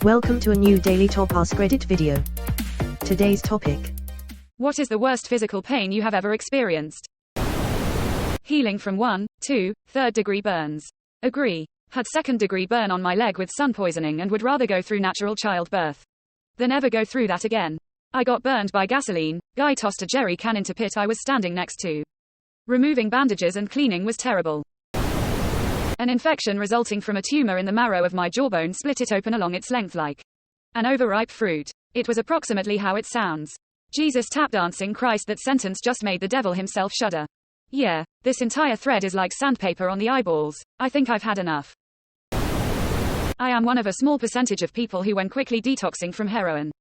Welcome to a new daily top AskReddit video. Today's topic. What is the worst physical pain you have ever experienced? Healing from 1, 2, 3rd degree burns. Agree. Had 2nd degree burn on my leg with sun poisoning and would rather go through natural childbirth than ever go through that again. I got burned by gasoline. Guy tossed a jerry can into pit I was standing next to. Removing bandages and cleaning was terrible. An infection resulting from a tumor in the marrow of my jawbone split it open along its length like an overripe fruit. It was approximately how it sounds. Jesus tap dancing Christ, that sentence just made the devil himself shudder. Yeah, this entire thread is like sandpaper on the eyeballs. I think I've had enough. I am one of a small percentage of people who, when quickly detoxing from heroin,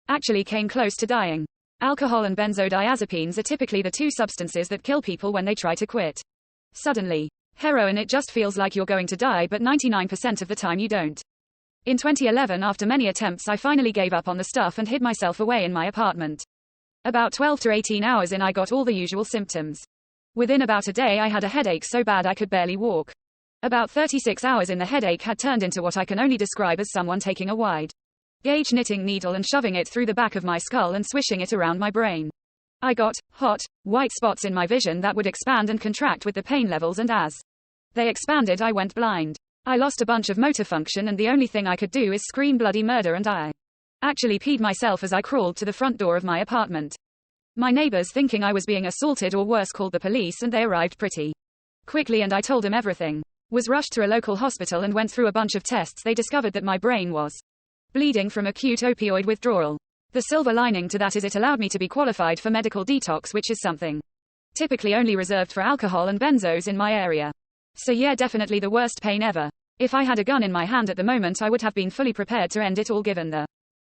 actually came close to dying. Alcohol and benzodiazepines are typically the two substances that kill people when they try to quit suddenly. Heroin, it just feels like you're going to die, but 99% of the time you don't. In 2011, after many attempts, I finally gave up on the stuff and hid myself away in my apartment. About 12 to 18 hours in, I got all the usual symptoms. Within about a day, I had a headache so bad I could barely walk. About 36 hours in, the headache had turned into what I can only describe as someone taking a wide gauge knitting needle and shoving it through the back of my skull and swishing it around my brain. I got hot, white spots in my vision that would expand and contract with the pain levels, and as they expanded, I went blind. I lost a bunch of motor function, and the only thing I could do is scream bloody murder, and I actually peed myself as I crawled to the front door of my apartment. My neighbors, thinking I was being assaulted or worse, called the police, and they arrived pretty quickly, and I told them everything. Was rushed to a local hospital and went through a bunch of tests. They discovered that my brain was bleeding from acute opioid withdrawal. The silver lining to that is it allowed me to be qualified for medical detox, which is something typically only reserved for alcohol and benzos in my area. So yeah, definitely the worst pain ever. If I had a gun in my hand at the moment, I would have been fully prepared to end it all given the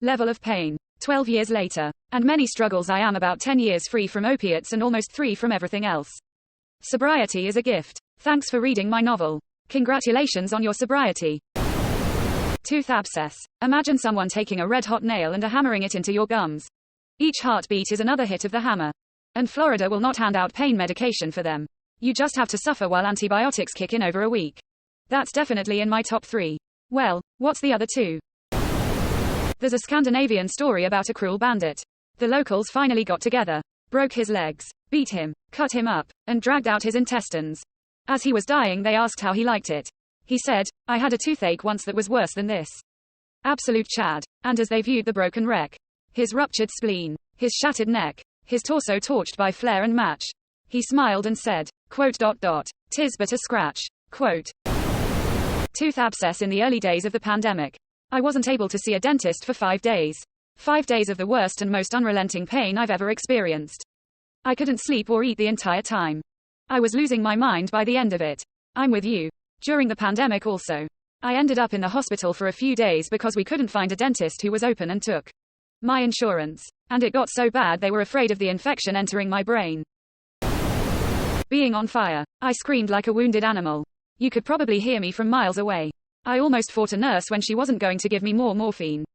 level of pain. 12 years later, and many struggles, I am about 10 years free from opiates and almost 3 from everything else. Sobriety is a gift. Thanks for reading my novel. Congratulations on your sobriety. Tooth abscess. Imagine someone taking a red-hot nail and hammering it into your gums. Each heartbeat is another hit of the hammer. And Florida will not hand out pain medication for them. You just have to suffer while antibiotics kick in over a week. That's definitely in my top 3. Well, what's the other 2? There's a Scandinavian story about a cruel bandit. The locals finally got together, broke his legs, beat him, cut him up, and dragged out his intestines. As he was dying, they asked how he liked it. He said, "I had a toothache once that was worse than this." Absolute Chad. And as they viewed the broken wreck, his ruptured spleen, his shattered neck, his torso torched by flare and match, he smiled and said, quote, "'Tis but a scratch," quote. Tooth abscess. In the early days of the pandemic, I wasn't able to see a dentist for 5 days. 5 days of the worst and most unrelenting pain I've ever experienced. I couldn't sleep or eat the entire time. I was losing my mind by the end of it. I'm with you. During the pandemic also, I ended up in the hospital for a few days because we couldn't find a dentist who was open and took my insurance. And it got so bad they were afraid of the infection entering my brain. Being on fire. I screamed like a wounded animal. You could probably hear me from miles away. I almost fought a nurse when she wasn't going to give me more morphine.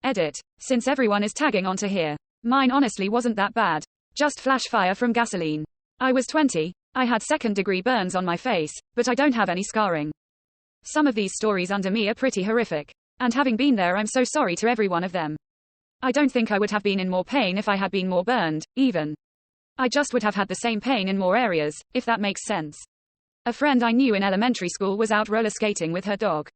Edit. Since everyone is tagging onto here. Mine honestly wasn't that bad. Just flash fire from gasoline. I was 20. I had 2nd degree burns on my face, but I don't have any scarring. Some of these stories under me are pretty horrific. And having been there, I'm so sorry to every one of them. I don't think I would have been in more pain if I had been more burned, even. I just would have had the same pain in more areas, if that makes sense. A friend I knew in elementary school was out roller skating with her dog.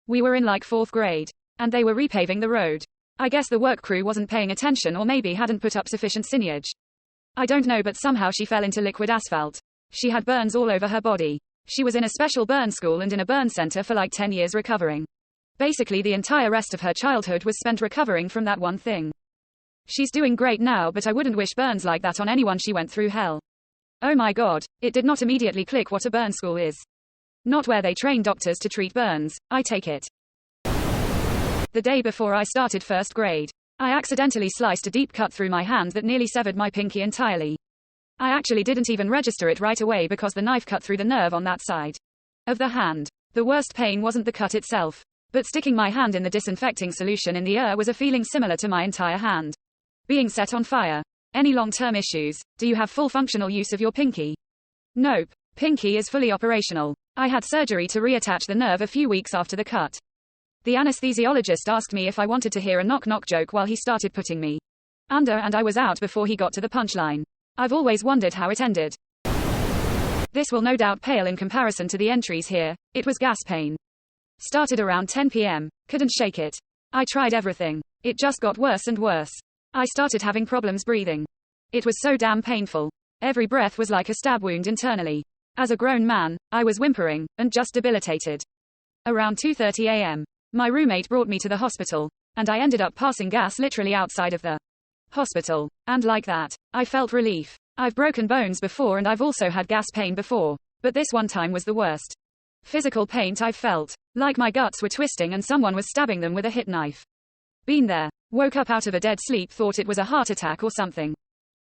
We were in like 4th grade. And they were repaving the road. I guess the work crew wasn't paying attention, or maybe hadn't put up sufficient signage. I don't know, but somehow she fell into liquid asphalt. She had burns all over her body. She was in a special burn school and in a burn center for like 10 years recovering. Basically the entire rest of her childhood was spent recovering from that one thing. She's doing great now, but I wouldn't wish burns like that on anyone. She went through hell. Oh my god, it did not immediately click what a burn school is. Not where they train doctors to treat burns, I take it. The day before I started 1st grade, I accidentally sliced a deep cut through my hand that nearly severed my pinky entirely. I actually didn't even register it right away because the knife cut through the nerve on that side of the hand. The worst pain wasn't the cut itself, but sticking my hand in the disinfecting solution in the ear was a feeling similar to my entire hand being set on fire. Any long-term issues? Do you have full functional use of your pinky? Nope. Pinky is fully operational. I had surgery to reattach the nerve a few weeks after the cut. The anesthesiologist asked me if I wanted to hear a knock-knock joke while he started putting me under, and I was out before he got to the punchline. I've always wondered how it ended. This will no doubt pale in comparison to the entries here. It was gas pain. Started around 10 p.m. Couldn't shake it. I tried everything. It just got worse and worse. I started having problems breathing. It was so damn painful. Every breath was like a stab wound internally. As a grown man, I was whimpering, and just debilitated. Around 2:30 a.m., my roommate brought me to the hospital, and I ended up passing gas literally outside of the hospital. And like that, I felt relief. I've broken bones before and I've also had gas pain before, but this one time was the worst physical pain I've felt. Like my guts were twisting and someone was stabbing them with a hit knife. Been there. Woke up out of a dead sleep, thought it was a heart attack or something.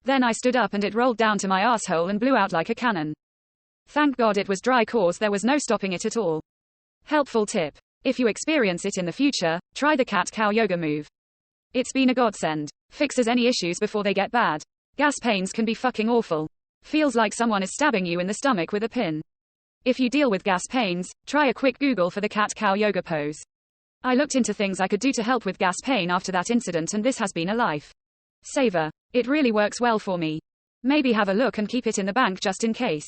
Then I stood up and it rolled down to my asshole and blew out like a cannon. Thank God it was dry, cause there was no stopping it at all. Helpful tip. If you experience it in the future, try the cat-cow yoga move. It's been a godsend. Fixes any issues before they get bad. Gas pains can be fucking awful. Feels like someone is stabbing you in the stomach with a pin. If you deal with gas pains, try a quick Google for the cat-cow yoga pose. I looked into things I could do to help with gas pain after that incident, and this has been a life saver. It really works well for me. Maybe have a look and keep it in the bank just in case.